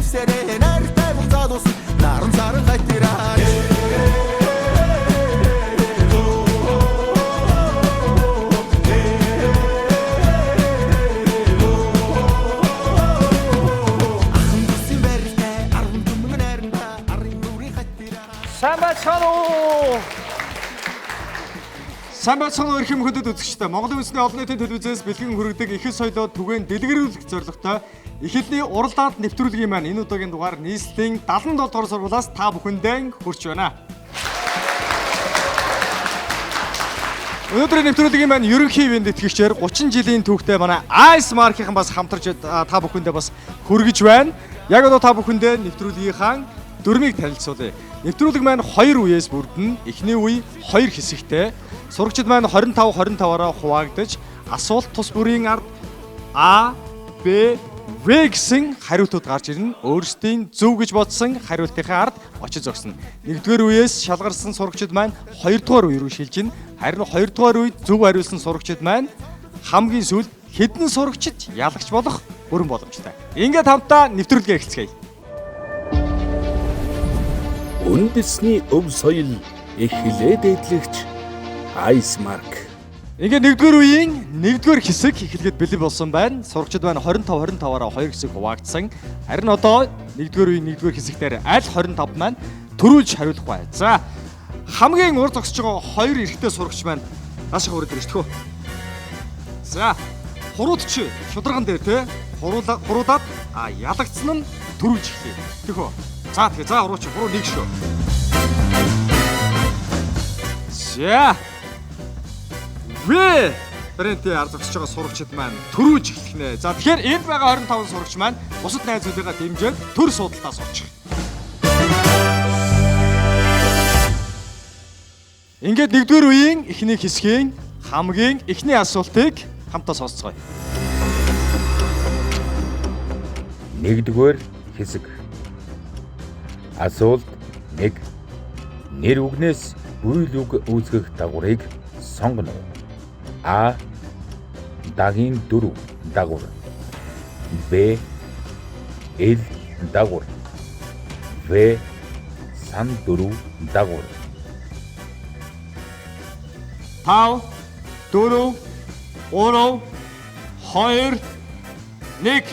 ивсэрэ нартай буцаад ус наран саран хайтираа Сайн байцгаана уу эрхэм хөдөд үзэгчдээ. Монголын үндэсний олон нийтийн телевизээс бэлгэн хүргэдэг их соёлоо түгээн дэлгэрүүлэх зорилготой их хэлний уралдаанд нэвтрүүлгийн маань энэ удаагийн дугаар нийслэлийн 77 дугаар сургуулиас та бүхэндээ хүрч байна. Өнөөдрийн нэвтрүүлгийн маань ерөнхий ивент итгэгчээр 30 жилийн түүхтэй манай Ice Mark-ийн бас хамтарч та бүхэндээ бас хүргэж байна. Яг одоо та бүхэндээ нэвтрүүлгийнхаа дүрмийг танилцуулъя. Нэвтрүүлэг маань 2 үеэс бүрдэн. Эхний үе 2 хэсэгтэй. Сурагчид маань 25-25-аараа хуваагдаж асуулт тус бүрийн ард А, Б, В гэсэн хариултууд гарч ирнэ. Өөрсдийн зөв гэж бодсон хариултынхаа ард очиж зогсно. Нэгдүгээр үеэс шалгарсан сурагчид маань 2 дугаар үе рүү шилжинэ. Харин 2 дугаар үед зөв хариулсан сурагчид маань хамгийн сүүлд хэдэн сурагчид ялагч болох бүрэн боломжтой. Ингээд хамтдаа нэвтрүүлгээ эхэлцгээе. Үндэсний өв соёл эхлээд эдлэгч Ice Mark. Ингээд нэгдүгээр үеийн нэгдүгээр хэсэг эхлэхэд бэлэн болсон байна. Сурагчид маань 25-25-аараа 2 хэсэг хуваагдсан. Харин одоо нэгдүгээр үеийн нэгдүгээр хэсэгтэр аль 25 маань төрүүлж хариулах бай. За хамгийн урд зогсож байгаа 2 эрэгтэй сурагч маань наашиг хүрээд ирж төхөө. За хуруудч шударган дээр те хуруудаад ялагдсан нь төрүүлж эхлэе. Төхөө. За тэгээ за урууч хуруу нэг шүү. За вэ брэндээ ард зогсож байгаа сурагчид маань төрүүлж эхлэх нэ. За тэгэхээр энд байгаа 25 сурагч маань бусад найзуудыгаа дэмжиж төр суудалтаа суучих. Ингээд нэгдүгээр үеийн эхний хэсгийн хамгийн эхний асуултыг хамтаа сонсцгоё. Нэгдүгээр хэсэг. Асуулт 1. Нэр үгнээс үйл үг үүсгэх дагаврыг сонгоно. А. Дагийн дөрөв дагавар. Б. Эл дагавар. В. Сан дөрөв дагавар. 5 4 3 2 1.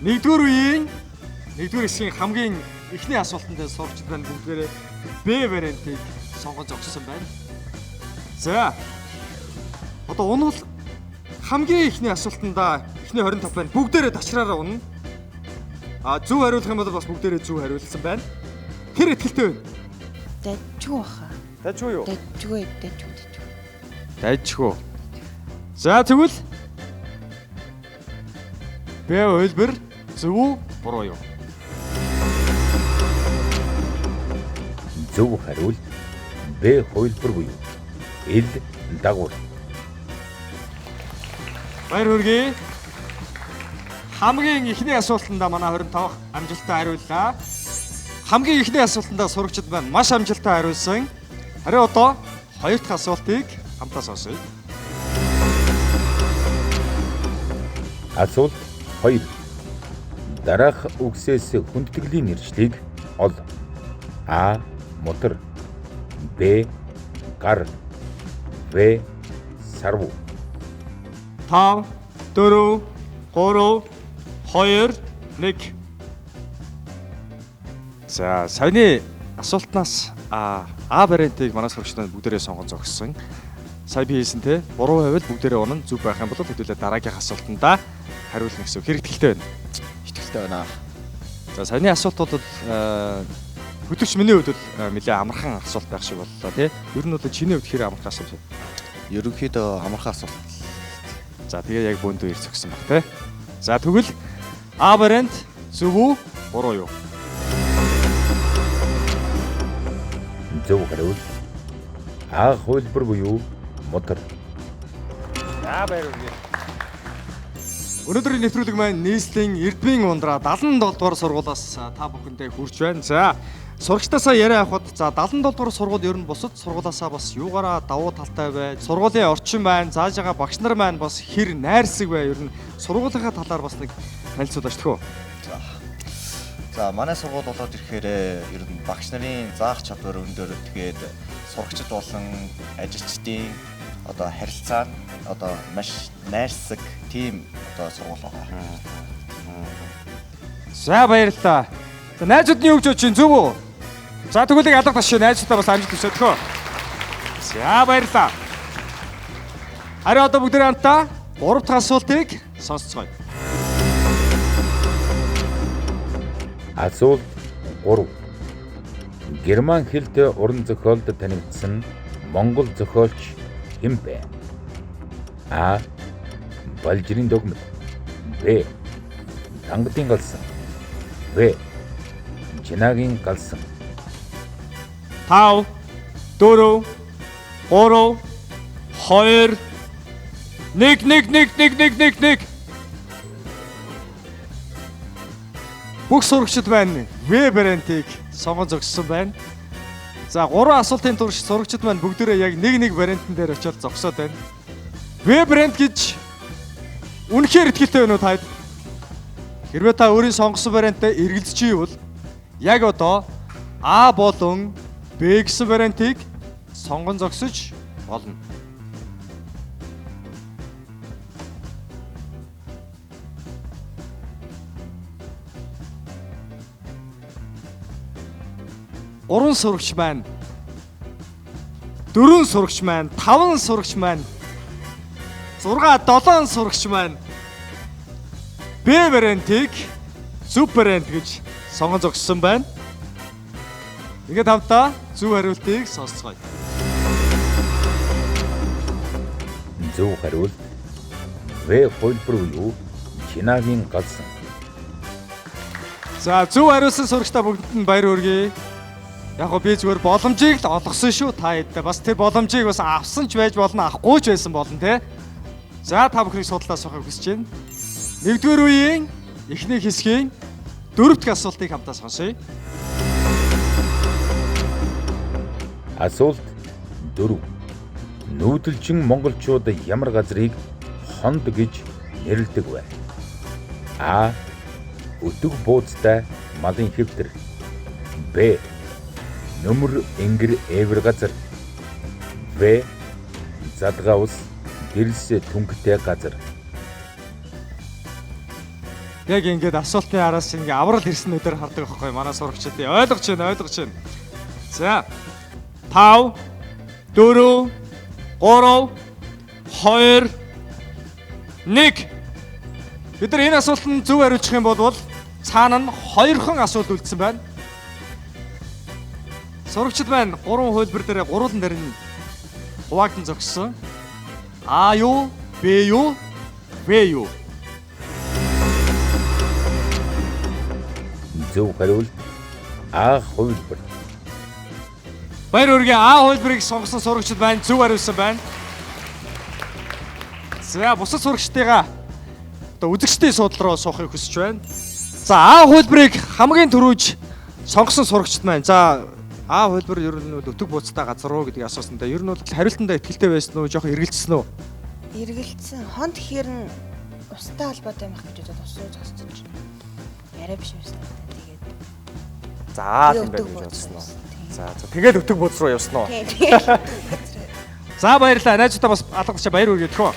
Нэгдүгээр үеийн нэгдүгээр хэсгийн хамгийн эхний асуултанд сурагчид байна бүгдээрээ Б вариантыг сонгож зогссон байна. За. Одоо унвал хамгийн эхний асуултанда эхний 25 байна. Бүгдээрээ тачраараа унана. Зөв хариулах юм бол бас бүгдээрээ зөв хариулсан байна. Тэр ихтэй байна. Дайчгүй баха. Дайчгүй юу? Дайчгүй. Дайчгүй. За тэгвэл Б хэлбэр зөв үү буруу юу? Зөв хариулт Б хувилбар буюу Эл дагавар. Баяр хүргэе. Хамгийн эхний асуултанд манай 25 амжилттай хариуллаа. Хамгийн эхний асуултанд сурагчид маань маш амжилттай хариулсан. Харин одоо хоёр дахь асуултыг хамтаа сонсъё. Асуулт 2. Дараах үгсээс хүндэтгэлийн нэршлиг ол. А. Мотор. Б. Гар. В. Сарву. 5 4 3 2 1. За саяны асуултнаас А вариантыг манай сурагчдад бүгдээрээ сонгон зогссон. Сая би хэлсэн те буруу байвал бүгдээрээ унана, зүг байх юм бол хэдүүлээ дараагийн асуултандаа хариулна гэсэн хэрэгтэлтэй байна. Итгэлтэй байна. За саяны асуултууд хөтөлч миний хувьд бол нэлээ амархан асуулт байх шиг боллоо тий. Ер нь бол чиний хувьд хэр амархан асуулт вэ? Ерөнхийдөө амархан асуулт. За тэгээ яг бөөндөө ирж зогсон баг тий. За тэгвэл А вариант зөв үү буруу юу? Зөв хариулт А хувилбар буюу мотор. За баяр хүргэе. Өнөөдрийн нэвтрүүлэг маань нийслэлийн Эрдмийн ундраа 77 дугаар сургуулиас та бүхэндээ хүрч байна. За сурагчдаасаа яриа авахд за 77 дугаар сургууль ер нь бусад сургуулиасаа бас юугаараа давуу талтай бай. Сургуулийн орчин байна. Зааж байгаа багш нар маань бас хэр найрсаг бай. Ер нь сургуулийнхаа талаар бас нэг танилцуулаач тхөө. За манай сургууль болоод ирэхээр ер нь багш нарын заах чадвар өндөр, тэгээд сурагчид болон ажилчдын одоо харилцаа нь одоо маш найрсаг тийм одоо сургууль байгаа. За баярлалаа. За найзууд нь юу гэж бодож чинь зөв үү? За тэгвэл алга таш найзуудаа бас амжилт хүсье тхөө. За баярлалаа. Харин одоо бүгд хамтдаа 3 дахь асуултыг сонсцгоё. Асуулт 3. Герман хэлтэй уран зохиолд танигдсан монгол зохиолч хэн бэ? А. Балжирийн догмат. Б. Тангадын галсан. В. Жинагийн галсан. 5 4 3 2 1 Бүх сурагчид маань В вариантыг сонгон зогссон байна. За 3 асуултын турш сурагчид маань бүгдээрээ яг нэг вариантын дээр очиод зогсоод байна. В вариант гэж үнэхээр итгэлтэй байна уу та? Хэрвээ та өөрийн сонгосон вариантаа эргэлзэж ивэл яг одоо А болон Б гэсэн вариантыг сонгон зогсож болно. Гурван сурагч маань, 4 сурагч маань, 5 сурагч маань, 6 7 сурагч маань Б вариантыг зөв вариант гэж сонгон зогссон байна. Ингээд хамтдаа зөв хариултыг сонсцгоё. Зөв хариулт В хөлбөр буюу Жинагийн галсан. За зөв хариулсан сурагчдаа бүгдэнд нь баяр хүргэе. Яг гоо би зүгээр боломжийг л олгосон шүү та хэдээ. Бас тэр боломжийг бас авсан ч байж болно, авахгүй ч байсан болно те. За та бүхнийг судлаа сухахыг хүсэж байна. 1-р үеийн эхний хэсгийн 4 дахь асуултыг хамтаа сонсъё. Асуулт 4. Нүүдэлчин монголчууд ямар газрыг хонд гэж нэрлэдэг вэ? А. Өдөг бууцтай малын хэвтэр. Б. Нөмөр энгэр эвэр газар. В. Задгаа ус дэрс түнхтэй газар. Яг ингээд асуултны араас ингээ аврал ирснүүдээр хардаг байхгүй манай сурагчид ойлгож байна. За 5 4 3 2 1 Бид нар энэ асуултанд зөв хариулчих юм бол цаана нь 2хон асуулт үлдсэн байна. Сурагчид маань 3 хөлбөр дээр гурван дээр нь хуваагдсан зогссон. А юу, Б юу, В юу? Зөв хариулт А хөлбөр. Баяр хүргэе. А хөлбөрийг сонгосон сурагчид маань зөв хариулсан байна. За бусад сурагчдыгаа одоо үзэгчдийн суудлал руу суухыг хүсэж байна. За А хөлбөрийг хамгийн түрүүж сонгосон сурагчид маань. За А хөлбөр ер нь өтөг бууцтай газар уу гэдгийг асуусан. Ер нь бол хариултандаа итгэлтэй байсан уу? Жохон эргэлцсэн үү? Эргэлцсэн. Хонд гэхээр нь устай холбоотой юм их гэж бодоод усуу зогсож. Яриа биш юмсан. Тэгээд. За тийм байх гэж бодсон уу? За тэгээд өтөг бууц руу явсан уу? Тийм. За баярлалаа. Найзуудаа бас алгадчаа баяр хүргэе тхөө.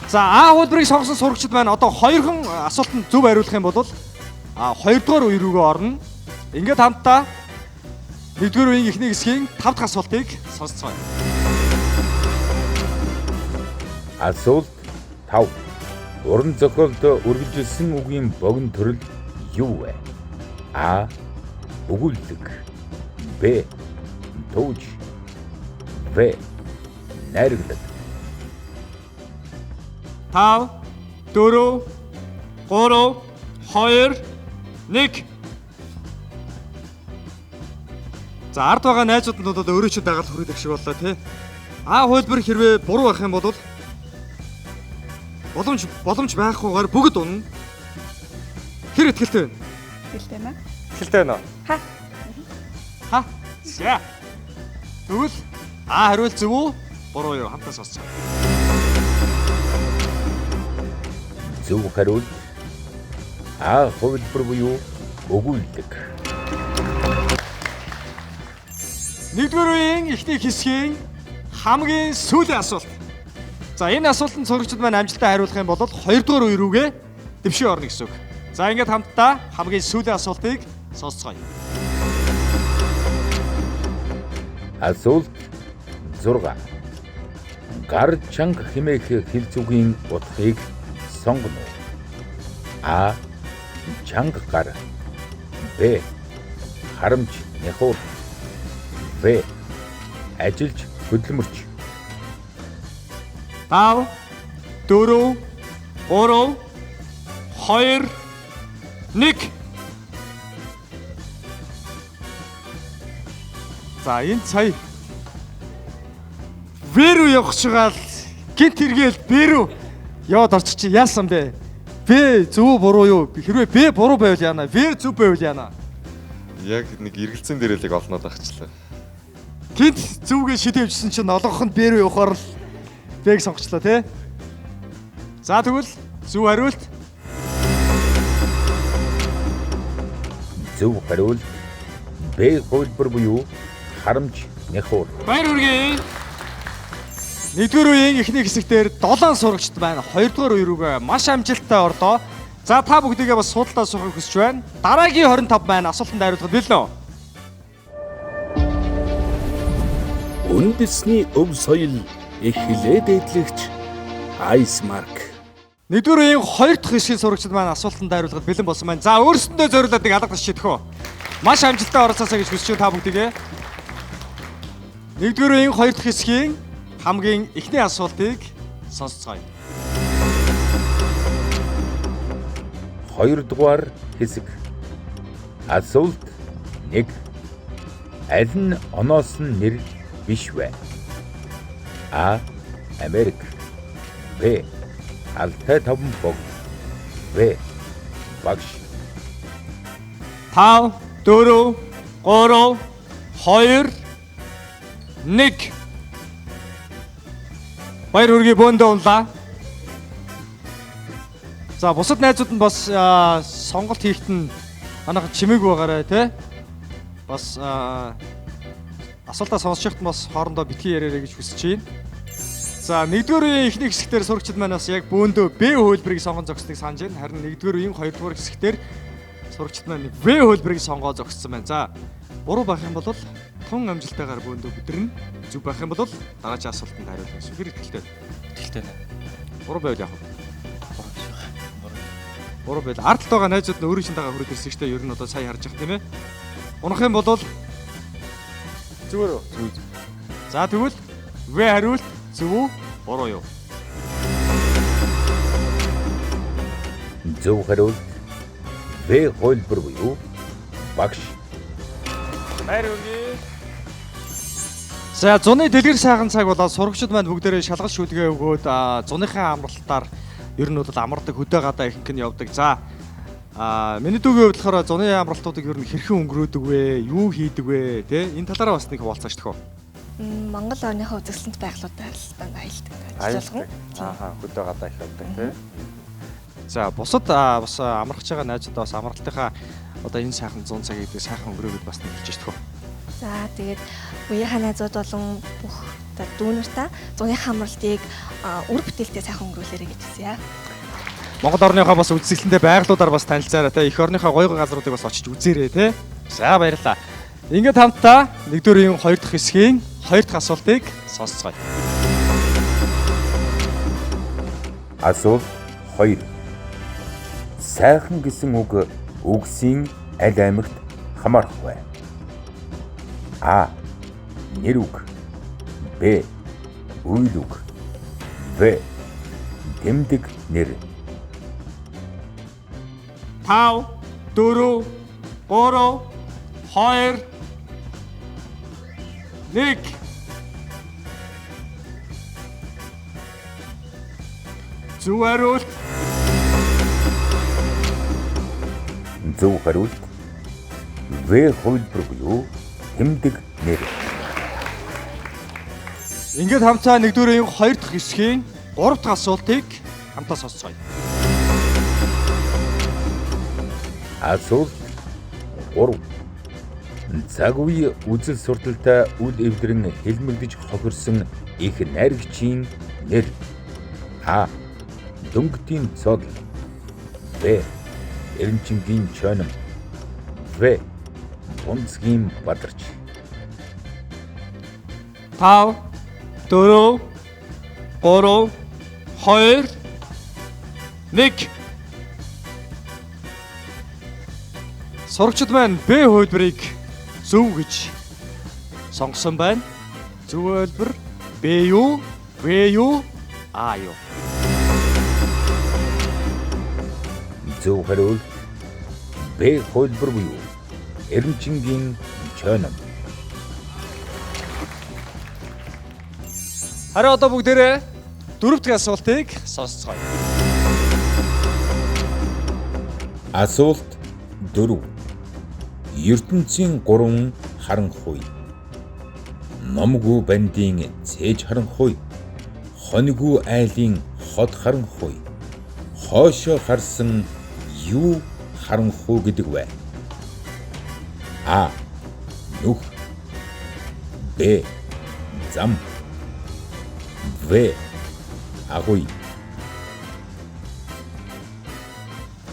За А хөлбөрийг сонгосон сурагчид маань одоо 2хон асуултанд зөв хариулах юм бол 2-р үе рүүгээ орно. Ингээд хамтдаа 1-р үеийн эхний хэсгийн 5 дахь асуултыг сонсцгоё. Асуулт 5. Уран зохиолд үргэлжилсэн үгийн богино төрөл юу вэ? А. Өгүүлэг. Б. Төвж. В. Найрагдаг. 5 4 3 2 1 За ард байгаа найзууд нь одоо өөрөөчөө дагаад хүрэх шиг боллоо тий. А хөлбөр хэрвээ буруу байх юм бол боломж байхгүйгээр бүгд унана. Хэр ихтэй вэ? Ихтэй маа. Ихтэй байна уу? Ха. За. Тэгвэл А хариул зөв үү? Буруу юу? Хамтаа сонсцгоо. Зөв хариулт А хувилбар буюу өгүүлдэг. Нэгдүгээр үеийн эхний хэсгийн хамгийн сүүлийн асуулт. За энэ асуултанд сурагчид маань амжилттай хариулах юм бол 2 дугаар үе рүүгээ дэвшин орно гэсэн үг. За ингээд хамтдаа хамгийн сүүлийн асуултыг сонсцгоё. Асуулт 6. Гар чанга хэмээх хэлцүүгийн утгыг сонгоно. А. Чанга гар. Б. Харамч няхуур. В. Ажилч хөдөлмөрч. 5 4 3 2 1. За энэ сая Вэрүү явах чагаал гинт хэрэгэл Бэрүү яваад орчих чи яасан бэ? Бэ зөв буруу юу? Хэрвээ Бэ буруу байвал яана? Вэр зөв байвал яана? Яг нэг эргэлзэн дээр л олноод ахчлаа. Гинт зөвгээ шидэвчсэн чинь олонхонд Бэрүү явахаар л Бэг сонгочлоо тий. За тэгвэл зөв хариулт. Зөв хариулт Б хувилбар буюу харамч няхуур. Баяр хүргэе. Нэгдүгээр үеийн эхний хэсэгтэр 7 сурагчд байна. 2 дугаар үе рүүгээ маш амжилттай орлоо. За та бүгдийгээ бас судалдаа суухыг хүсэж байна. Дараагийн 25 байна. Асуултанд хариулахад бэлэн үү? Үндэсний өв соёл эхлээд эдлэгч Icemark. Нэгдүгээр үеийн 2 дахь хэсгийн сурагчид маань асуултанд хариулахад бэлэн болсон байна. За өөрсөндөө зориулаад нэг алга тасч идэх үү? Маш амжилттай оролцоосаа гэж хүсэж байна та бүгдийгээ. Нэгдүгээр үеийн 2 дахь хэсгийн хамгийн эхний асуултыг сонсцгоё. 2 дугаар хэсэг. Асуулт 1. Аль нь оноос нь нэр биш вэ? А. Америк. Б. Алтай таван бог. В. Багш. 5 4 3 2 1. Баяр хүргэе бөөндөө унлаа. За бусад найзууд нь бас сонголт хийхэд нь манайхан чимээгүй байгаарай тий. Бас асуултаа сонсчихт нь бас хоорондоо битгий яриарай гэж хүсэж байна. За нэгдүгээр үеийн эхний хэсэгтэр сурагчид маань бас яг бөөндөө Б хөлбөрийг сонгон зогсныг санаж байна. Харин нэгдүгээр үеийн 2 дугаар хэсэгтэр сурагчид маань В хөлбөрийг сонгоо зогссон байна. За буруу байх юм бол тун амжилттайгаар бөөндөө бүдэрнэ. Зүг байх юм бол дараагийн асуултанд хариулах гэсэн хэрэг итгэлтэй. Итгэлтэй. Буруу байвал яах вэ? Буруу байл. Ард талд байгаа найзууд нь өөрийн шинэ дагаа хүрээд ирсэн штэ. Ер нь одоо сая харж байгаа тийм ээ. Унах юм бол зүгээр үү? Зүг. За тэгвэл В хариулт зөв үү? Буруу юу? Зөв хариулт В хувилбар буюу багш. Баяр хүргэе. За зуны дэлгэр сайхан цаг болоод сурагчид маань бүгдээрээ шалгалт шүлгээ өгөөд зуныхаа амралтаар ер нь бол амардаг хөдөө гадаа ихэнх нь явдаг. За миний дүүгийн хувьд болохоор зуны амралтуудыг ер нь хэрхэн өнгөрөөдөг вэ? Юу хийдэг вэ? Тэ энэ талаараа бас нэг хуваалцаач төхөө. Монгол орныхоо үзэсгэлэнт байгууллагуудаар аялдаг. Ажиллах. Хөдөө гадаа их явдаг тий. За бусад бас амархаж байгаа найзуудаа бас амралтынхаа одоо энэ сайхан 100 цагийг сайхан өнгөрөөгд бас хэлж төхөө. За тэгээд үеийнхаа найзууд болон бүх дүүнэртээ зуныхаа амралтыг үр бүтээлтэй сайхан өнгөрүүлээрэй гэж хэлье. Монгол орныхоо бас үзэсгэлэнтэй байгууллагуудаар бас танилцаарай те. Эх орныхоо гоё газруудыг бас очиж үзээрэй те. За баярлалаа. Ингээд хамтдаа нэгдүгээр үеийн 2 дахь хэсгийн 2 дахь асуултыг сонсцгоё. Асуулт 2. Сайхан гэсэн үг үгсийн аль аймагт хамаарах вэ? А. Нэр үг. Б. Үйл үг. В. Тэмдэг нэр. 5 4 3 2 1. Зөв хариулт. Зөв хариулт В хувилбар буюу тэмдэг нэр. Ингээд хамтдаа нэгдүгээр үеийн 2 дахь хэсгийн 3 дахь асуултыг хамтдаа сонсцгоё. Асуулт 3. Цаг үе үзэл сурталтай үл эвдрэн хэлмэгдэж хохирсон их найрагчийн нэр. А. Дөнгөтийн цол. Б. Эренчингийн чонон. В. Бунцгийн бадарч. 5 4 3 2 1. Сурагчид маань Б хувилбарыг зөв гэж сонгосон байна. Зөв хувилбар Б юу, В юу, А юу? Зөв хариулт Б хувилбар буюу Эренчингийн чонон. Харин одоо бүгдээрээ дөрөв дахь асуултыг сонсцгоё. Асуулт 4. ертөнцийн 3 харанхуй. Номгүй бандийн цээж харанхуй. Хоньгүй айлын хот харанхуй. Хоошоо харсан юу харанхуй гэдэг вэ? А. Нүх. Б. Зам. В. Агуй.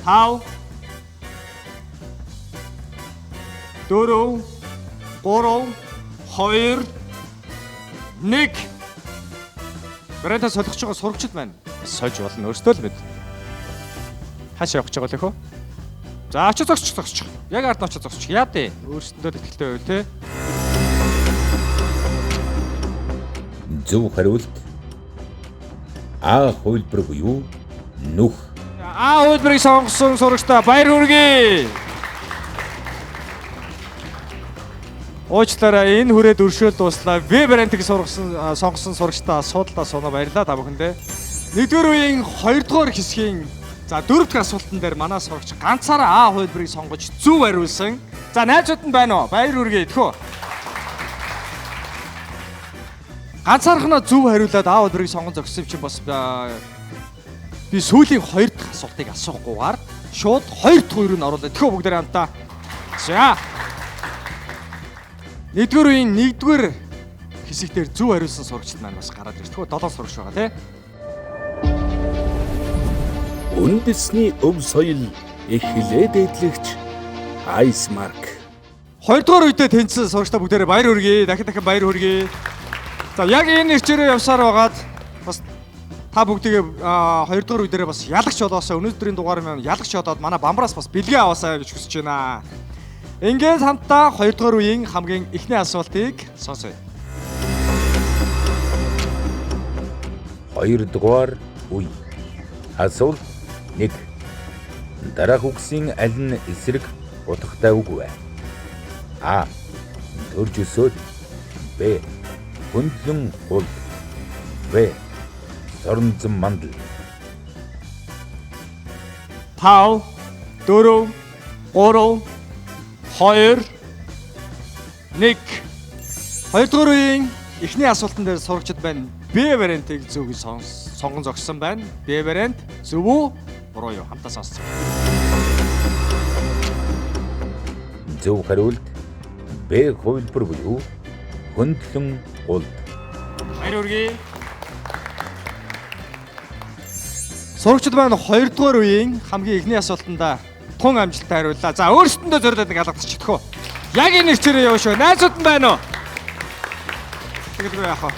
5 4 3 2 1. Барайта солих байгаа сурагчид маань сольж болно өөрсдөө л мэд. Хаашаа явах гэж байгаа лөхөө? За очиж зогсчих. Яг ард нь очиж зогсчих. Яа дээ? Өөрсдөндөө ихтэй байв те. Зөв хариулт А хувилбар буюу нүх. А хувилбарыг сонгосон сурагчдаа баяр хүргэе. Уучлаарай энэ хүрээд өршөөл дууслаа. В вариантыг сонгосон сурагчдаа асуудалдаа сунаа баярлалаа та бүхэндээ. Нэгдүгээр үеийн 2 дугаар хэсгийн за 4 дахь асуултан дээр манай сурагч ганцаараа А хувилбарыг сонгож зөв хариулсан. За найзууд нь байна уу? Баяр хүргэе тэхүү. Ганцаархнаа зөв хариулаад А хувилбарыг сонгон зогссон чинь бас би сүүлийн 2 дахь асуултыг асуухгүйгээр шууд 2 дахь үе рүү н оруулаад тэхүү бүгдээ хамтаа. За. Нэгдүгээр үеийн 1-р хэсэгтэр зөв хариулсан сурагчид маань бас гараад ирж. Тэгвэл 7 сурагч байгаа тий. Үндэсний өв соёл эхлээд эдлэгч Ice Mark. 2 дугаар үедээ тэнцсэн сурагчдаа бүгдээрээ баяр хүргэе. Дахин баяр хүргэе. За яг энэ нэрчээрээ явсаар байгаад бас та бүгдийг 2 дугаар үедээ бас ялагч болоосоо өнөөдрийн дугаар маань ялагч болоод манай бамбараас бас бэлгээ аваасаа гэж хүсэж байна. Ингээд хамтдаа 2 дугаар үеийн хамгийн эхний асуултыг сонсъё. 2 дугаар үе. Асуулт 1. Дараах үгсийн аль нь эсрэг утгатай үг вэ? А. Төрж өсөөд. Б. Хөндлөн гол. В. Соронзон мандал. 5 4 3 2 1. 2 дугаар үеийн эхний асуултан дээр сурагчид байна. Б вариантыг зөв гэж сонгон зогссон байна. Б вариант зөв үү? Буруу юу? Хамтаа сонсцгоо. Зөв хариулт Б хувилбар буюу хөндлөн гол. Баяр хүргэе. Сурагчид маань 2 дугаар үеийн хамгийн эхний асуултандаа тун амжилттай хариуллаа. За өөрсдөндөө зориулаад нэг алгадчих төхөө. Яг энэ нэрчээрээ яваа шүү. Найзууд нь байна уу? Тэгвэл яах вэ?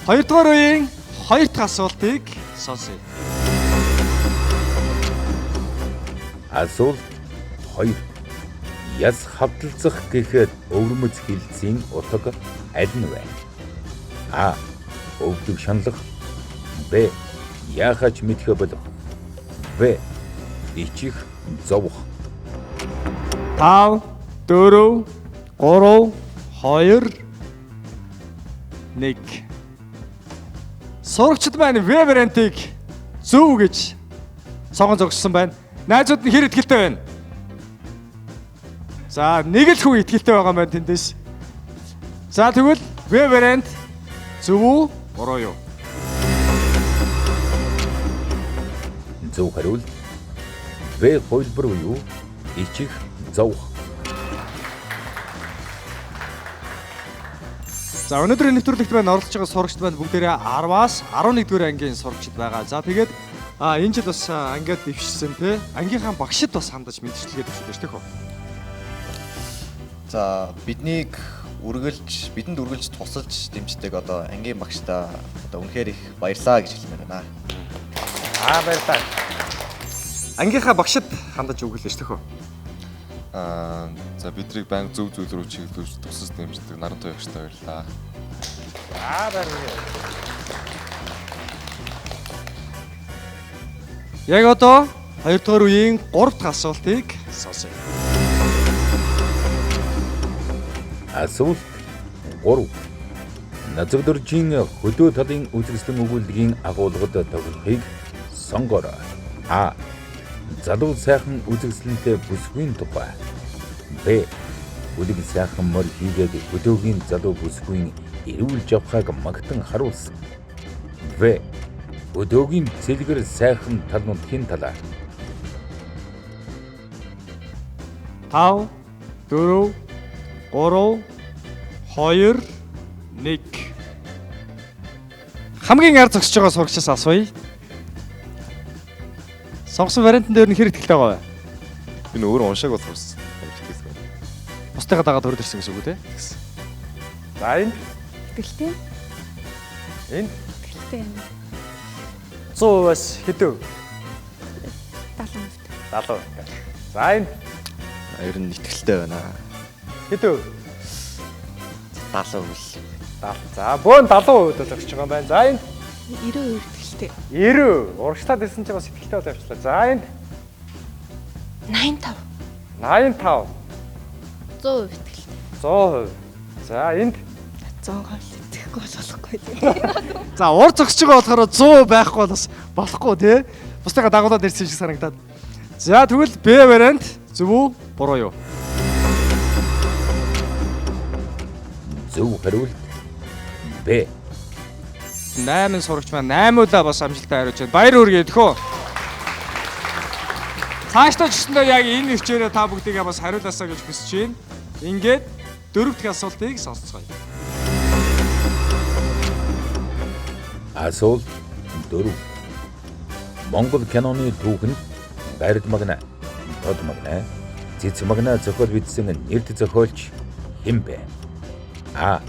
2 дугаар үеийн 2 дахь асуултыг сонсъё. Асуулт 2. Яс хавталцах гэхэд өвөрмөц хилцийн утга аль нь вэ? А. Өвдөг шаналх. Б. Яахач мэдхэ болох. В. Ичих зовх. 5 4 3 2 1. Сурагчид маань В вариантыг зөв гэж сонгон зогссон байна. Найзууд нь хэр итгэлтэй байна? За нэг л хүн итгэлтэй байгаа маань тэндээс. За тэгвэл В вариант зөв үү? Буруу юу? Зөв хариулт Б хувилбар буюу ичих зовх. За өнөөдрийн нэвтрүүлэгт маань оролцож байгаа сурагчид маань бүгдээрээ 10-аас 11-р ангийн сурагчид байгаа. За тэгээд энэ жил бас ангиад дэвшсэн те. Ангийнхаа багшид бас хандаж мэдчилгээ төвшүүлж шүү дээ. За бидэнд үргэлж тусалж дэмждэг одоо ангийн багшдаа одоо үнэхээр их баярлаа гэж хэлмээр байна. Баярлалаа. Ангийнхаа багшид хандаж өгүүлээ шүү дээ. За бидрийг банк зөв рүү чиглүүлж тусас дэмждэг Нарантой багштай баярлаа. Баярлалаа. Яг одоо 2 дугаар үеийн 3 дахь асуултыг сонсъё. Асуулт 3. Назагдоржийн хөдөө талын үзэсгэлэн өгүүлбэрийн агуулгад тохиолохыг сонгоорой. А. Залуу сайхан үзэсгэлэнтэй бүсгүй тухай. Б. Үлэг сайхан мөр хийгээд хөдөөгийн залуу бүсгүй ирүүлж явахыг магтан харуулсан. В. Хөдөөгийн цэлгэр сайхан талнуудын талаар. 5 4 3 2 1 хамгийн ард зогсож байгаа сурагчаас асууя. Сонгосон вариантын дээр нь хэр ихтэй байгаа вэ? Би өөрөө уншааг бол сурсан. Бусдыгаа дагаад хөрөд ирсэн гэсэн үг үү те? За энэ Итгэлтэй. энэ Итгэлтэй юм. 100%-аас хэдв? 70%. 70. За энэ Ер нь итгэлтэй байна. хэдв? 70 үл. 70. За бөөн 70% зогсож байгаа юм байна. За энэ 90% итгэлтэй. 90. Урагшлаад ирсэн чинь бас ихтэй болоо явчлаа. За энэ 85. 85. 100% итгэлтэй. 100%. За энд 100% итгэхгүй болохгүй. за ур зогсож байгаа болохоор 100 байхгүй бол бас болохгүй тий. Бусдыгаа дагуулад ирсэн шиг санагдаад. За тэгвэл Б вариант зөв үү? Буруу юу? Зөв хариулт Б. 8 сурагч маань 8 удаа бас амжилттай хариулж байна. Баяр хүргэе тэхөө. Цаашдаа ч гэсэндээ яг энэ нэрчээрээ та бүгдийгээ бас хариулаасаа гэж хүсэж байна. Ингээд 4 дахь асуултыг сонсцгоё. Асуулт 4. Монгол киноны түүхэнд барид магна, дод магна, цэц магна зохиол бичсэн нэрт зохиолч хэн бэ? А.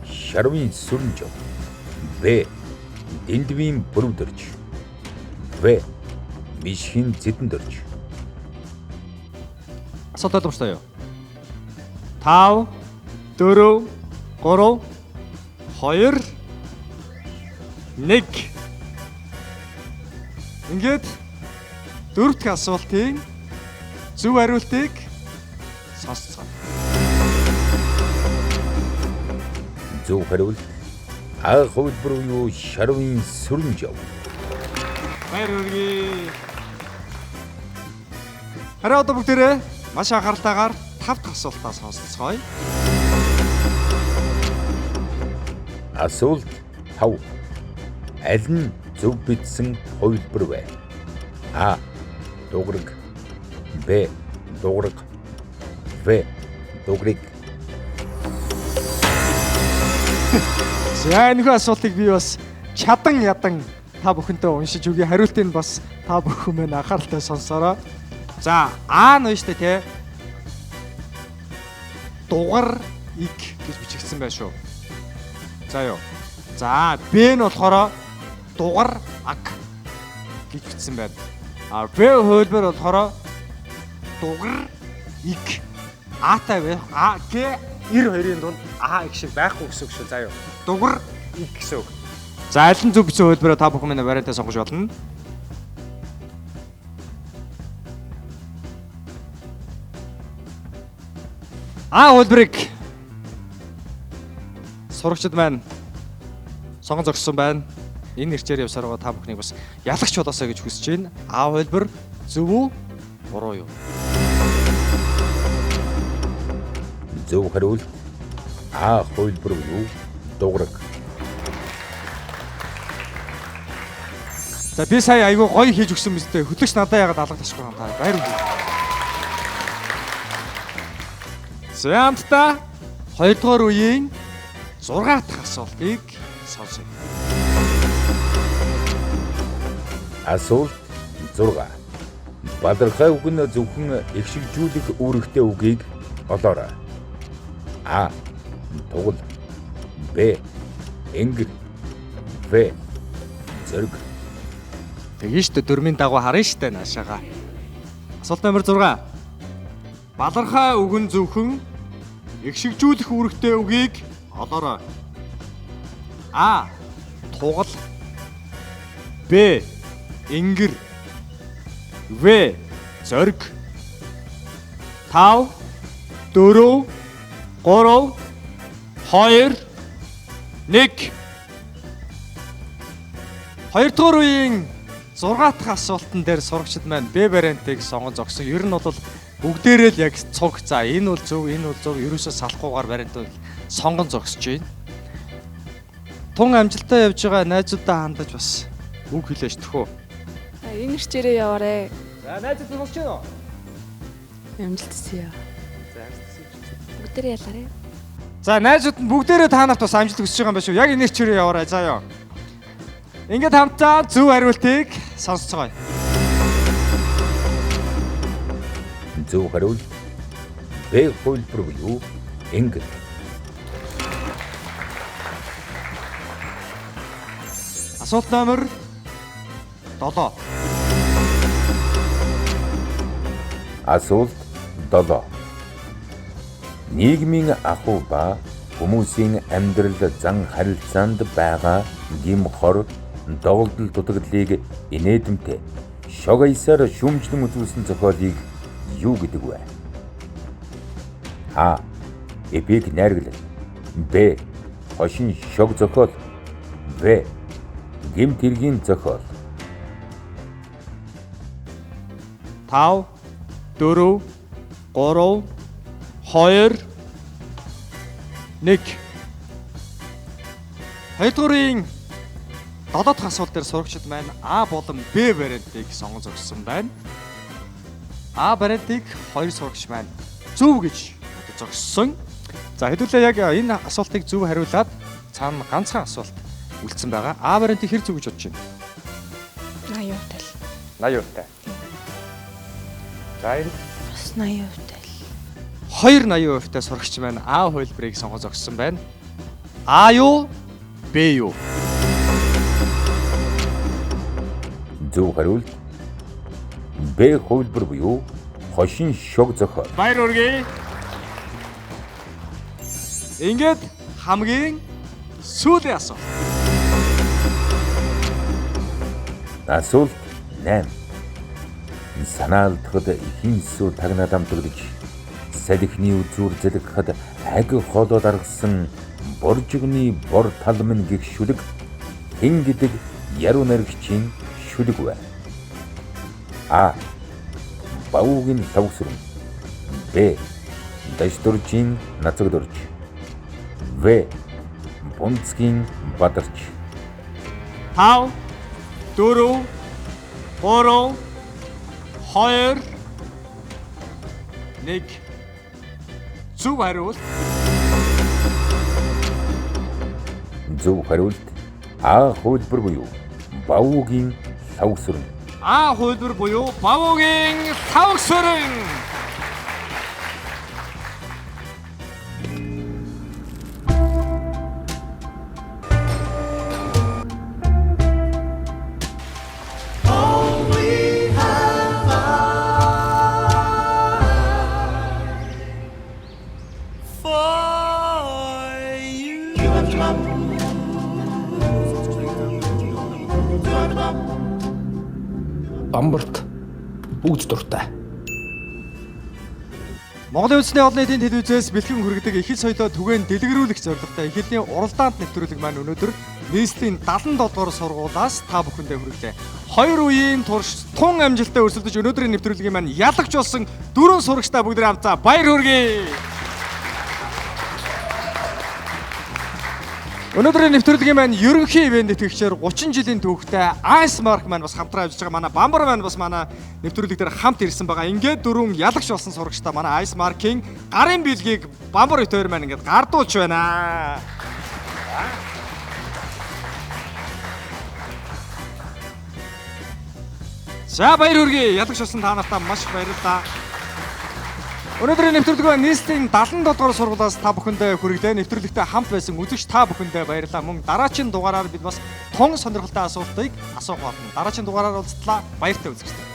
Шарвин Сүрэнжов. Б. Дэндвийн Бүрүдэрж. В. Мишхин Зэдэндэрж. Асуулт ойлгомжтой юу? 5 4 3 2 1 ингээд 4 дахь асуултын зөв хариултыг сонсцгоо. Зөв хариулт А хувилбар буюу Шарвин Сүрэнжов. Баяр хүргэе. Хараа одоо бүгдээрээ маш анхааралтайгаар 5 дахь асуултаа сонсцгоё. Асуулт 5. Аль нь зөв бичсэн хувилбар вэ? А. Дуграг. Б. Дуграг. В. Дугрыг. За энэ асуултыг би бас чадан ядан та бүхэнтэй уншиж өгье. Хариултыг бас та бүхэн мэн анхааралтай сонсоорой. За А нь шүү дээ те. Дугар иг гэж бичигдсэн байх шүү. За юу. За Б нь болохоор дугар аг гэж бичсэн байна. А Б хувилбар болохоор дугар иг Атай байх. А Г 92-ийн дунд А их шиг байхгүй гэсэн үг шүү. За юу. Дугар иг гэсэн үг. За аль нь зөв бичсэн хувилбараа та бүхэн минь вариантаа сонгож болно. А хувилбарыг сурагчид маань сонгон зогссон байна. Энэ нэрчээр явсаар байгаа та бүхнийг бас ялагч болоосаа гэж хүсэж байна. А хувилбар зөв үү? Буруу юу? Зөв хариулт А хувилбар буюу дуграг. За би сая айгүй гоё хийж өгсөн мэт хөтлөгч надад ягаад алга ташгүй юм та баяр хүргэе. Зэнтта 2 дугаар үеийн 6 дахь асуултыг сонсъё. Асуулт 6. Бадархай үг нь зөвхөн эгшигжүүлэх үүрэгтэй үгийг олоорой. А. Тугал. Б. Энгэр. В. Зэрэг. Тэгэн штэ дөрмийн дагуу харна штэ наашаага. Асуулт номер 6. Бадархай үг нь зөвхөн эгшигжүүлэх үүрэгтэй үгийг олоорой. А. Тугал. Б. Энгэр. В. Зориг. 5 4 3 2 1. 2 дугаар үеийн 6 дахь асуултан дээр сурагчид маань Б вариантыг сонгон зогсон. Ер нь бол бүгдээрээ л яг цуг. За энэ бол зөв, энэ бол зөв. Ерөөсөө салахгүйгээр вариантыг сонгон зогсож байна. Тун амжилтаа явж байгаа найзуудаа хандаж бас үг хэлээч төхөө. Ингэрчээрээ яваарэ. За найзууд бүгд ч юм уу? Амжилтсаа. Бүгдээрээ ялаарэ. За найзууд нь бүгдээрээ та нарт бас амжилт хүсэж байгаа юм байна шүү. Яг энэ чирээ яваарай заа ёо. Ингээд хамтдаа зөв хариултыг сонсцгоё. Зөв хариулт Б хөлбөр буюу энгэр. Асуулт номер 7. Асуулт 7. Нийгмийн ахуй ба хүмүүсийн амьдрал зан харилцаанд байгаа гим хор доголдол дутагдлыг инээдэмтэй шог аясаар шүүмжлэн үзүүлсэн зохиолыг юу гэдэг вэ? А. Эпик найрагл. Б. Хошин шог зохиол. В. Гимт хэргийн зохиол. 5 4 3 2 1. 2 дуурын 7 дахь асуулт дээр сурагчид маань А болон Б вариантыг сонгон зогссон байна. А вариантыг 2 сурагч маань зөв гэж зогссон. За хэдүүлээ яг энэ асуултыг зөв хариулаад цаана ганцхан асуулт үлдсэн байгаа. А вариантыг хэр зөв гэж бодож байна? 80%. 80%. За энэ Бас 80%. 280% сурагч маань А хувилбарыг сонгон зогссон байна. А юу? Б юу? Зөв хариулт Б хувилбар буюу хошин шог зохиол. Баяр хүргэе. Ингээд хамгийн сүүлийн асуулт. Асуулт 8. Санаалтахад ихэнсүү тагнаад амтгадж салхины үзүүр зэлгэхэд аг холоод аргасан боржигны бор талмын гих шүлэг хэн гэдэг яруу найрагчийн шүлэг вэ? А. Баугийн савсрын. Б. Дашдуржийн нацагдурж. В. Бунцгийн бадарч. 5 4 3 2 1. Зөв хариулт. Зөв хариулт А хувилбар буюу баугийн савсрын. А хувилбар буюу бавуугийн савсрын. Бамбарт бүгд дуртай. Монголын үндэсний олон нийтийн телевизээс бэлтгэн хүргэдэг ихэл соёлоо түгээн дэлгэрүүлэх зорилготой ихэлний уралдаанд нэвтрүүлэг маань өнөөдөр нийслэлийн 77 дугаар сургуулиас та бүхэндээ хүргэлээ. 2 үеийн турш тун амжилттай өрсөлдөж өнөөдрийн нэвтрүүлгийн маань ялагч болсон 4 сурагчтай бүгдээ хамтдаа баяр хүргэе. Өнөөдрийн нэвтрүүлгийн маань ерөнхий ивент тэтгэгчээр 30 жилийн түүхтэй Ice Mark маань бас хамтран ажиллаж байгаа. Манай Бамбар маань бас манай нэвтрүүлэг дээр хамт ирсэн байгаа. Ингээд дөрвөн ялагч болсон сурагчтай манай Ice Mark-ийн гарын бэлгийг Бамбар хоёр маань ингээд гардуулж байна. За баяр хүргэе. Ялагч болсон та нартай маш их баярлалаа. Өнөөдрийн нэвтрүүлэг маань нийслэлийн 77 дугаар сургуулиас та бүхэндээ хүргэлээ. Нэвтрүүлэгтээ хамт байсан үзэгч та бүхэндээ баярлалаа. Мөн дараагийн дугаараар бид бас тун сонирхолтой асуултыг асуух болно. Дараагийн дугаараар уулзтлаа. Баяртай үзэгчтэй.